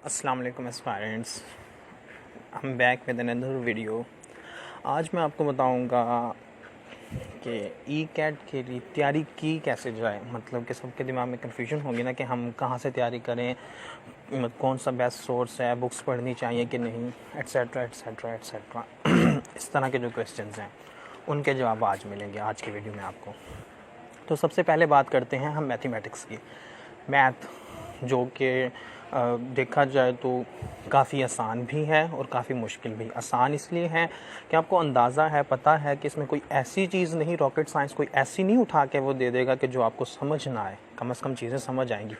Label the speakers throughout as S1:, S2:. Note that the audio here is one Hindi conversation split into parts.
S1: अस्सलाम वालेकुम एस्पायरेंट्स, हम बैक विद अनदर वीडियो। आज मैं आपको बताऊंगा कि ई कैट के लिए तैयारी की कैसे जाए। मतलब कि सबके दिमाग में कन्फ्यूजन होगी ना कि हम कहाँ से तैयारी करें, कौन सा बेस्ट सोर्स है, बुक्स पढ़नी चाहिए कि नहीं, एट्सेट्रा एट्सेट्रा एट्सेट्रा। इस तरह के जो क्वेश्चंस हैं उनके जवाब आज मिलेंगे आज की वीडियो में आपको। तो सबसे पहले बात करते हैं हम मैथमेटिक्स की। मैथ जो कि देखा जाए तो काफ़ी आसान भी है और काफ़ी मुश्किल भी। आसान इसलिए है कि आपको अंदाज़ा है, पता है कि इसमें कोई ऐसी चीज़ नहीं, रॉकेट साइंस कोई ऐसी नहीं उठा के वो दे देगा कि जो आपको समझ ना आए। कम से कम चीज़ें समझ आएंगी।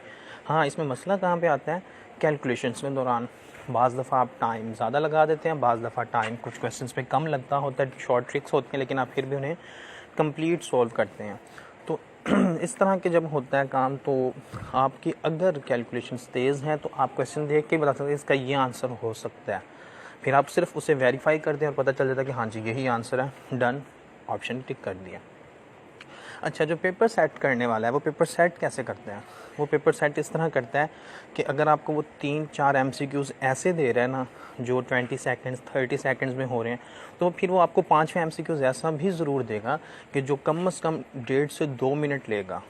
S1: हाँ, इसमें मसला कहाँ पे आता है, कैलकुलेशंस में दौरान बाज़ दफ़ा आप टाइम ज़्यादा लगा देते हैं, बाज़ दफ़ा टाइम कुछ क्वेश्चंस पे कम लगता होता है, शॉर्ट ट्रिक्स होती हैं, लेकिन आप फिर भी उन्हें कंप्लीट सॉल्व करते हैं। तो इस तरह के जब होता है काम, तो आपकी अगर कैलकुलेशंस तेज़ हैं तो आप क्वेश्चन देख के बता सकते हैं इसका ये आंसर हो सकता है। फिर आप सिर्फ उसे वेरीफाई कर दें और पता चल जाता है कि हाँ जी यही आंसर है, डन, ऑप्शन टिक कर दिया। अच्छा, जो पेपर सेट करने वाला है वो पेपर सेट कैसे करते हैं? वो पेपर सेट इस तरह करता है कि अगर आपको वो 3-4 MCQs ऐसे दे रहा है ना जो 20 सेकेंड्स 30 सेकेंड्स में हो रहे हैं, तो फिर वो आपको 5वें MCQs ऐसा भी ज़रूर देगा कि जो कम से कम 1.5 से 2 मिनट लेगा।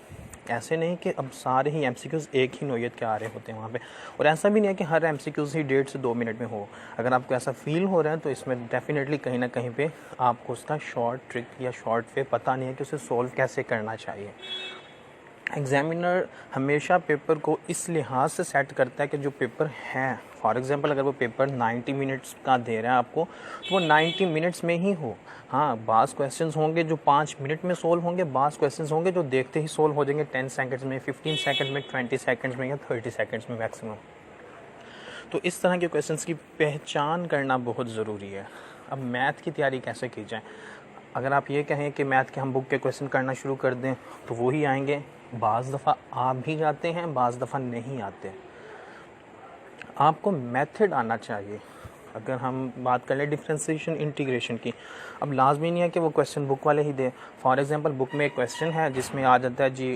S1: ऐसे नहीं कि अब सारे ही MCQs एक ही नोयत के आ रहे होते हैं वहाँ पे, और ऐसा भी नहीं है कि हर MCQs ही 1.5 से 2 मिनट में हो। अगर आपको ऐसा फील हो रहा है तो इसमें डेफिनेटली कहीं ना कहीं पे आपको उसका शॉर्ट ट्रिक या शॉर्ट वे पता नहीं है कि उसे सॉल्व कैसे करना चाहिए। एग्जामिनर हमेशा पेपर को इस लिहाज से सेट करता है कि जो पेपर है, फॉर एग्जांपल अगर वो पेपर 90 मिनट्स का दे रहा है आपको, तो वो 90 मिनट्स में ही हो। हाँ, बाज़ क्वेश्चंस होंगे जो 5 मिनट में सोल्व होंगे, बाज़ क्वेश्चंस होंगे जो देखते ही सोल्व हो जाएंगे 10 सेकंड्स में, 15 सेकंड में, 20 सेकंड्स में या 30 सेकंड्स में मैक्सिमम। तो इस तरह के क्वेश्चंस की पहचान करना बहुत ज़रूरी है। अब मैथ की तैयारी कैसे की जाए? अगर आप ये कहें कि मैथ के हम बुक के क्वेश्चन करना शुरू कर दें तो वो ही आएंगे। बाज़ दफ़ा आ भी जाते हैं, बाज़ दफ़ा नहीं आते। आपको मेथड आना चाहिए। अगर हम बात कर लें डिफ्रेंशिएशन इंटीग्रेशन की, अब लाजमी नहीं है कि वो क्वेश्चन बुक वाले ही दें। फॉर एग्जांपल बुक में एक क्वेश्चन है जिसमें आ जाता है जी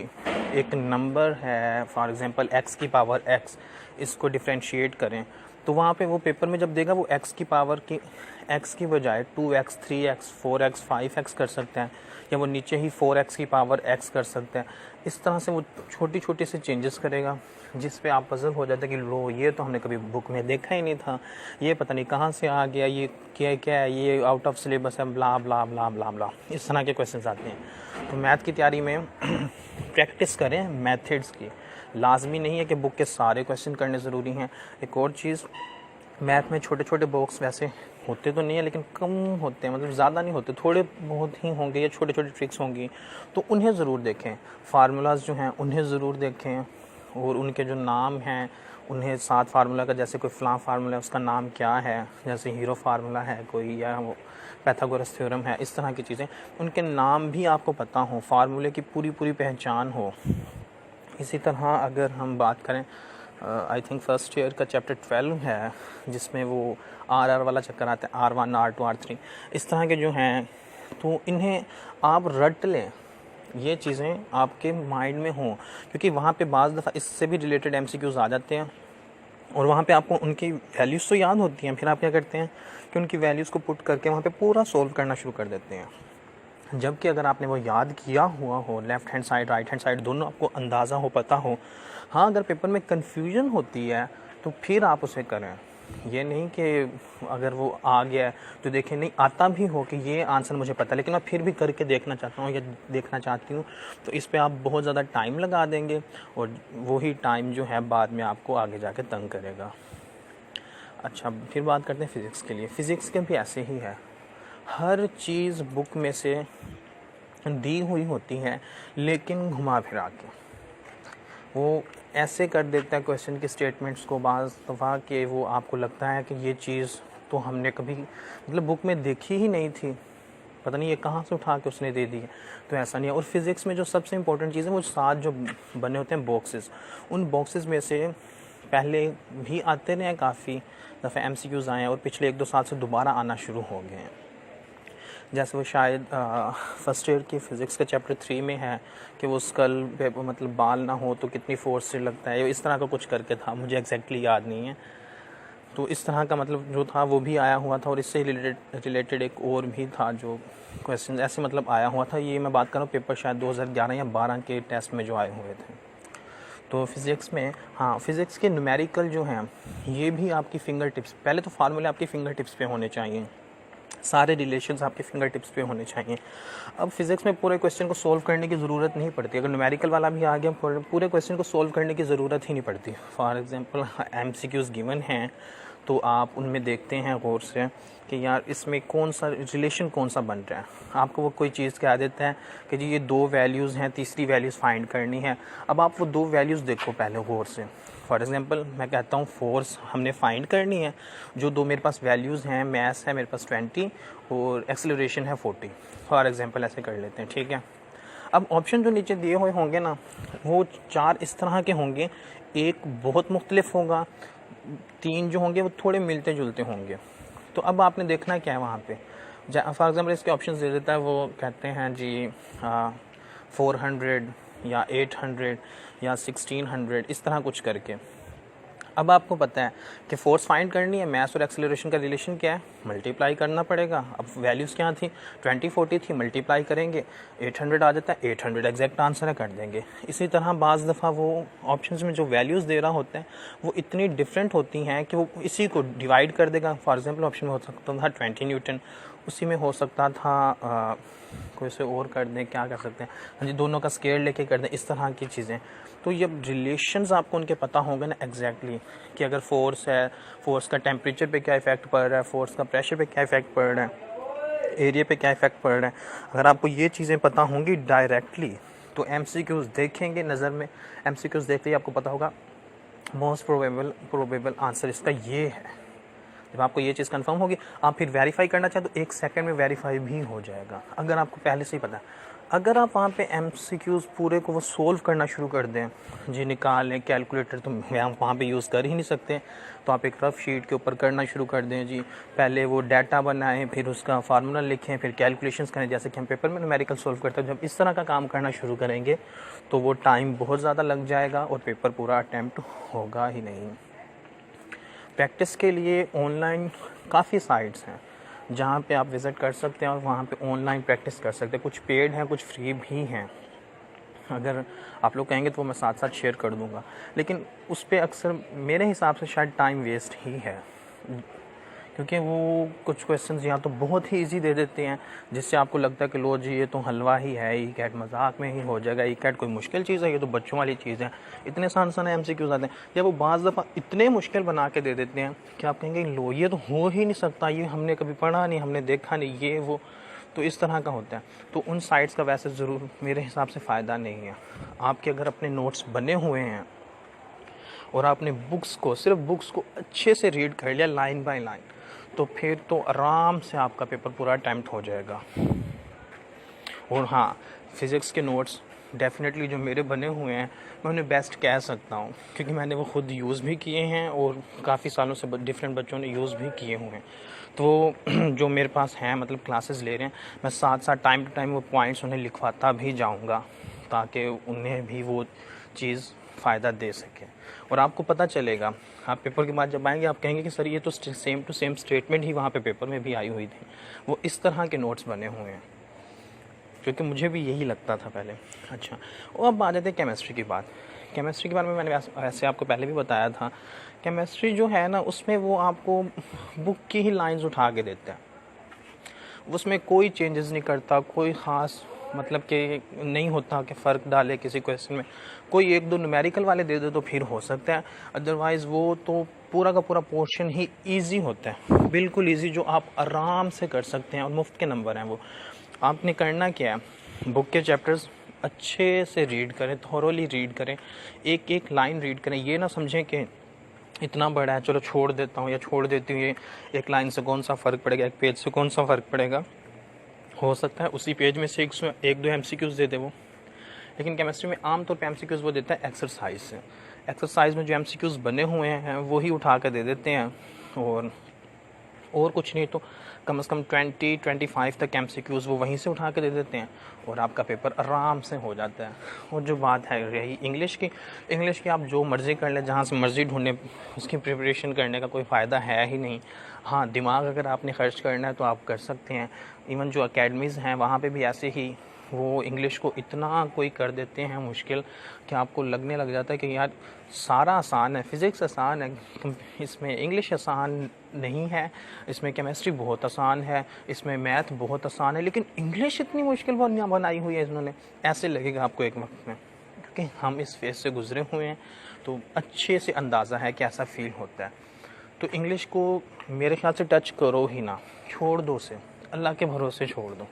S1: एक नंबर है, फॉर एग्जांपल x की पावर x, इसको डिफ्रेंशिएट करें, तो वहाँ पे वो पेपर में जब देगा वो x की पावर की x की बजाय 2x 3x 4x 5x कर सकते हैं, या वो नीचे ही 4x की पावर x कर सकते हैं। इस तरह से वो छोटी छोटी से चेंजेस करेगा जिस पे आप पजल हो जाता है कि लो ये तो हमने कभी बुक में देखा ही नहीं था, ये पता नहीं कहाँ से आ गया, ये क्या क्या है, ये आउट ऑफ सिलेबस है, ब्ला ब्ला ब्ला ब्ला ब्ला। इस तरह के क्वेश्चंस आते हैं। तो मैथ की तैयारी में प्रैक्टिस करें मेथड्स की। लाजमी नहीं है कि बुक के सारे क्वेश्चन करने ज़रूरी हैं। एक और चीज़, मैथ में छोटे छोटे बॉक्स वैसे होते तो नहीं है लेकिन कम होते हैं, मतलब ज़्यादा नहीं होते, थोड़े बहुत ही होंगे या छोटे छोटे ट्रिक्स होंगी, तो उन्हें ज़रूर देखें। फार्मूलाज जो हैं उन्हें ज़रूर देखें, और उनके जो नाम हैं उन्हें, साथ फार्मूला का जैसे कोई फ़लाँ फार्मूला है उसका नाम क्या है, जैसे हीरो फार्मूला है कोई, या वो पैथागोरस थ्योरम है, इस तरह की चीज़ें, उनके नाम भी आपको पता हो, फार्मूले की पूरी पूरी पहचान हो। इसी तरह अगर हम बात करें, आई थिंक फर्स्ट ईयर का चैप्टर 12 है जिसमें वो आर वाला चक्कर आता है, R1 R2 R3, इस तरह के जो हैं, तो इन्हें आप रट लें, ये चीज़ें आपके माइंड में हों, क्योंकि वहाँ पे बाज़ दफ़ा इससे भी रिलेटेड MCQs आ जाते हैं और वहाँ पे आपको उनकी वैल्यूज़ तो याद होती हैं, फिर आप क्या करते हैं कि उनकी वैल्यूज़ को पुट करके वहाँ पे पूरा सोल्व करना शुरू कर देते हैं। जबकि अगर आपने वो याद किया हुआ हो, left hand side right hand side दोनों आपको अंदाज़ा हो, पता हो, हाँ, अगर पेपर में कन्फ्यूजन होती है तो फिर आप उसे करें। ये नहीं कि अगर वो आ गया है तो देखें, नहीं आता भी हो कि ये आंसर मुझे पता है लेकिन मैं फिर भी करके देखना चाहता हूँ या देखना चाहती हूँ, तो इस पे आप बहुत ज़्यादा टाइम लगा देंगे और वही टाइम जो है बाद में आपको आगे जाके तंग करेगा। अच्छा, फिर बात करते हैं फ़िज़िक्स के लिए। फ़िज़िक्स के भी ऐसे ही है, हर चीज़ बुक में से दी हुई होती है लेकिन घुमा फिरा के वो ऐसे कर देता है क्वेश्चन के स्टेटमेंट्स को बाज़ दफ़ा कि वो आपको लगता है कि ये चीज़ तो हमने कभी मतलब बुक में देखी ही नहीं थी, पता नहीं ये कहाँ से उठा के उसने दे दी है। तो ऐसा नहीं है। और फिज़िक्स में जो सबसे इम्पोर्टेंट चीज़ है वो 7 जो बने होते हैं बॉक्सेस, उन बॉक्सेस में से पहले भी आते रहे हैं, काफ़ी दफ़े MCQs आए हैं और पिछले 1-2 साल से दोबारा आना शुरू हो गए हैं। जैसे वो शायद फर्स्ट ईयर की फ़िज़िक्स के चैप्टर 3 में है कि वो स्कल पे मतलब बाल ना हो तो कितनी फोर्स से लगता है, इस तरह का कुछ करके था, मुझे एग्जैक्टली याद नहीं है। तो इस तरह का मतलब जो था वो भी आया हुआ था, और इससे रिलेटेड एक और भी था जो क्वेश्चन ऐसे मतलब आया हुआ था। ये मैं बात कर रहा हूँ पेपर शायद 2011 या 12 के टेस्ट में जो आए हुए थे। तो फिज़िक्स में, हाँ, फिज़िक्स के न्यूमेरिकल जो हैं ये भी आपकी फिंगर टिप्स, पहले तो फार्मूले आपकी फिंगर टिप्स पे होने चाहिए, सारे रिलेशंस आपके फिंगर टिप्स पे होने चाहिए। अब फिज़िक्स में पूरे क्वेश्चन को सोल्व करने की ज़रूरत नहीं पड़ती, अगर न्यूमेरिकल वाला भी आ गया पूरे क्वेश्चन को सोल्व करने की ज़रूरत ही नहीं पड़ती। फॉर एग्जांपल MCQs गिवन हैं तो आप उनमें देखते हैं गौर से कि यार इसमें कौन सा रिलेशन कौन सा बन रहा है। आपको वो कोई चीज़ कह देता है कि जी ये 2 वैल्यूज़ हैं, तीसरी वैल्यूज़ फाइंड करनी है। अब आप वो 2 वैल्यूज़ देखो पहले गौर से। फॉर एग्जांपल मैं कहता हूँ फोर्स हमने फाइंड करनी है, जो 2 मेरे पास वैल्यूज़ हैं, मास है मेरे पास 20 और एक्सेलरेशन है 40। फॉर एग्जांपल ऐसे कर लेते हैं, ठीक है। अब ऑप्शन जो नीचे दिए हुए होंगे ना, वो 4 इस तरह के होंगे, एक बहुत मुख्तलिफ होगा, 3 जो होंगे वो थोड़े मिलते जुलते होंगे। तो अब आपने देखना क्या है वहाँ पे। फॉर एग्जांपल इसके ऑप्शन दे देता है, वो कहते हैं जी 400 या 800 या 1600 इस तरह कुछ करके। अब आपको पता है कि फोर्स फाइंड करनी है, मास और एक्सेलरेशन का रिलेशन क्या है, मल्टीप्लाई करना पड़ेगा। अब वैल्यूज़ क्या थी, 20 40 थी, मल्टीप्लाई करेंगे 800 आ जाता है, 800 एग्जैक्ट आंसर है, कर देंगे। इसी तरह बाज़ दफ़ा वो ऑप्शंस में जो वैल्यूज़ दे रहा होता है वो इतनी डिफरेंट होती हैं कि वो इसी को डिवाइड कर देगा। फॉर एग्जांपल ऑप्शन में हो सकता था 20 न्यूटन, उसी में हो सकता था कोई से और कर दें, क्या कर सकते हैं, हाँ जी, दोनों का स्केयर लेके कर दें, इस तरह की चीज़ें। तो ये रिलेशंस आपको उनके पता होंगे ना एग्जैक्टली कि अगर फोर्स है, फोर्स का टेम्परेचर पे क्या इफ़ेक्ट पड़ रहा है, फोर्स का प्रेशर पे क्या इफ़ेक्ट पड़ रहा है, एरिया पे क्या इफ़ेक्ट पड़ रहा है। अगर आपको ये चीज़ें पता होंगी डायरेक्टली तो MCQs देखेंगे नज़र में, MCQs देखते ही आपको पता होगा मोस्ट प्रोबेबल आंसर इसका ये है। जब आपको ये चीज़ कंफर्म होगी, आप फिर वेरीफाई करना चाहें तो 1 सेकंड में वेरीफाई भी हो जाएगा, अगर आपको पहले से ही पता है। अगर आप वहाँ पे MCQs पूरे को वो सोल्व करना शुरू कर दें, जी निकालें, कैलकुलेटर तो वहाँ पे यूज़ कर ही नहीं सकते, तो आप एक रफ शीट के ऊपर करना शुरू कर दें जी। पहले वो डाटा बनाएं, फिर उसका फार्मूला लिखें, फिर कैलकुलेशंस करें, जैसे कि हम पेपर में न्यूमेरिकल सोल्व करते हैं। जब इस तरह का काम करना शुरू करेंगे तो वो टाइम बहुत ज़्यादा लग जाएगा और पेपर पूरा अटैम्प्ट होगा ही नहीं। प्रैक्टिस के लिए ऑनलाइन काफ़ी साइट्स हैं जहाँ पे आप विज़िट कर सकते हैं और वहाँ पे ऑनलाइन प्रैक्टिस कर सकते हैं। कुछ पेड हैं, कुछ फ्री भी हैं। अगर आप लोग कहेंगे तो मैं साथ साथ शेयर कर दूँगा, लेकिन उस पर अक्सर मेरे हिसाब से शायद टाइम वेस्ट ही है, क्योंकि वो कुछ क्वेश्चंस यहाँ तो बहुत ही इजी दे देते हैं जिससे आपको लगता है कि लो जी ये तो हलवा ही है, ई कैट मजाक में ही हो जाएगा, ई कैट कोई मुश्किल चीज़ है, ये तो बच्चों वाली चीज़ है। इतने आसान MCQs आते हैं, जब वो बाज़ दफ़ा इतने मुश्किल बना के दे देते हैं कि आप कहेंगे लो ये तो हो ही नहीं सकता, ये हमने कभी पढ़ा नहीं, हमने देखा नहीं, ये वो। तो इस तरह का होता है। तो उन साइट्स का वैसे ज़रूर मेरे हिसाब से फ़ायदा नहीं है। आपके अगर अपने नोट्स बने हुए हैं और आपने बुक्स को, सिर्फ बुक्स को अच्छे से रीड कर लिया लाइन बाय लाइन, तो फिर तो आराम से आपका पेपर पूरा अटैम्प्ट हो जाएगा। और हाँ, फिज़िक्स के नोट्स डेफिनेटली जो मेरे बने हुए हैं मैं उन्हें बेस्ट कह सकता हूँ, क्योंकि मैंने वो खुद यूज़ भी किए हैं और काफ़ी सालों से डिफरेंट बच्चों ने यूज़ भी किए हुए हैं। तो जो मेरे पास हैं, मतलब क्लासेस ले रहे हैं, मैं साथ साथ टाइम टू टाइम वो पॉइंट्स उन्हें लिखवाता भी जाऊँगा ताकि उन्हें भी वो चीज़ फ़ायदा दे सके। और आपको पता चलेगा, आप पेपर के बाद जब आएंगे आप कहेंगे कि सर ये तो सेम टू सेम स्टेटमेंट ही वहाँ पे पेपर में भी आई हुई थी। वो इस तरह के नोट्स बने हुए हैं, क्योंकि मुझे भी यही लगता था पहले। अच्छा, और अब आ जाते हैं केमिस्ट्री की बात। केमिस्ट्री के बारे में मैंने वैसे आपको पहले भी बताया था। केमिस्ट्री जो है ना, उसमें वो आपको बुक की ही लाइन्स उठा के देता है, उसमें कोई चेंजेस नहीं करता, कोई ख़ास मतलब कि नहीं होता कि फ़र्क डाले किसी क्वेश्चन में। कोई 1 2 न्यूमेरिकल वाले दे दे तो फिर हो सकता है, अदरवाइज़ वो तो पूरा का पूरा पोर्शन ही इजी होता है, बिल्कुल इजी, जो आप आराम से कर सकते हैं और मुफ्त के नंबर हैं वो। आपने करना क्या है, बुक के चैप्टर्स अच्छे से रीड करें, थॉरोली रीड करें, एक एक लाइन रीड करें। ये ना समझें कि इतना बड़ा है चलो छोड़ देता हूँ या छोड़ देती हूँ, ये एक लाइन से कौन सा फ़र्क पड़ेगा, एक पेज से कौन सा फ़र्क पड़ेगा। हो सकता है उसी पेज में से 1 2 MCQs दे दे वो, लेकिन केमिस्ट्री में आमतौर पे MCQs वो देता है एक्सरसाइज से। एक्सरसाइज में जो MCQs बने हुए हैं वही उठा कर दे देते हैं और और कुछ नहीं तो कम से कम 20-25 तक MCQs वो वहीं से उठा के दे देते हैं और आपका पेपर आराम से हो जाता है। और जो बात है रही इंग्लिश की आप जो मर्ज़ी कर लें, जहाँ से मर्ज़ी ढूंढें, उसकी प्रिपरेशन करने का कोई फ़ायदा है ही नहीं। हाँ, दिमाग अगर आपने खर्च करना है तो आप कर सकते हैं। इवन जो अकेडमीज़ हैं वहाँ पे भी ऐसे ही वो इंग्लिश को इतना कोई कर देते हैं मुश्किल कि आपको लगने लग जाता है कि यार सारा आसान है, फ़िज़िक्स आसान है, इसमें इंग्लिश आसान नहीं है, इसमें केमिस्ट्री बहुत आसान है, इसमें मैथ बहुत आसान है, लेकिन इंग्लिश इतनी मुश्किल बनाई हुई है इन्होंने। ऐसे लगेगा आपको एक वक्त में, क्योंकि हम इस फेज़ से गुज़रे हुए हैं तो अच्छे से अंदाज़ा है कि ऐसा फ़ील होता है। तो इंग्लिश को मेरे ख्याल से टच करो ही ना, छोड़ दो उसे, अल्लाह के भरोसे छोड़ दो।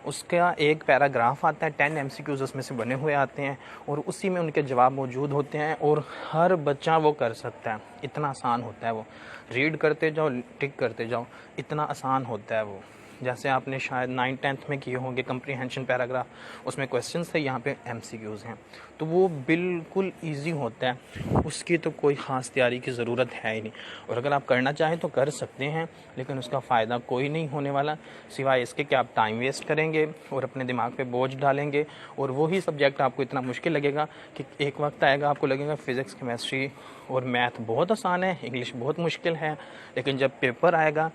S1: उसका एक पैराग्राफ आता है, 10 MCQs उसमें से बने हुए आते हैं और उसी में उनके जवाब मौजूद होते हैं और हर बच्चा वो कर सकता है। इतना आसान होता है वो, रीड करते जाओ, टिक करते जाओ, इतना आसान होता है वो। जैसे आपने शायद 9th-10th में किए होंगे कंप्रीहेंशन पैराग्राफ, उसमें क्वेश्चंस थे, यहाँ पे MCQs हैं, तो वो बिल्कुल ईजी होता है, उसकी तो कोई ख़ास तैयारी की ज़रूरत है ही नहीं। और अगर आप करना चाहें तो कर सकते हैं, लेकिन उसका फ़ायदा कोई नहीं होने वाला, सिवाय इसके कि आप टाइम वेस्ट करेंगे और अपने दिमाग पे बोझ डालेंगे और वही सब्जेक्ट आपको इतना मुश्किल लगेगा कि एक वक्त आएगा आपको लगेगा फ़िज़िक्स, केमिस्ट्री और मैथ बहुत आसान है, इंग्लिश बहुत मुश्किल है, लेकिन जब पेपर आएगा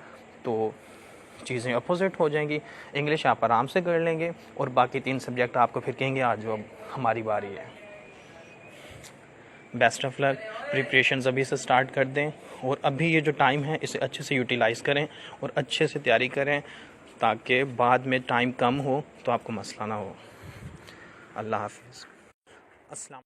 S1: तो चीज़ें अपोजिट हो जाएंगी। इंग्लिश आप आराम से कर लेंगे और बाकी 3 सब्जेक्ट आपको फिर कहेंगे आज अब हमारी बारी है। बेस्ट ऑफ लक, प्रिपरेशंस अभी से स्टार्ट कर दें और अभी ये जो टाइम है इसे अच्छे से यूटिलाइज़ करें और अच्छे से तैयारी करें, ताकि बाद में टाइम कम हो तो आपको मसला ना हो। अल्लाह हाफ़िज़। अस्सलाम।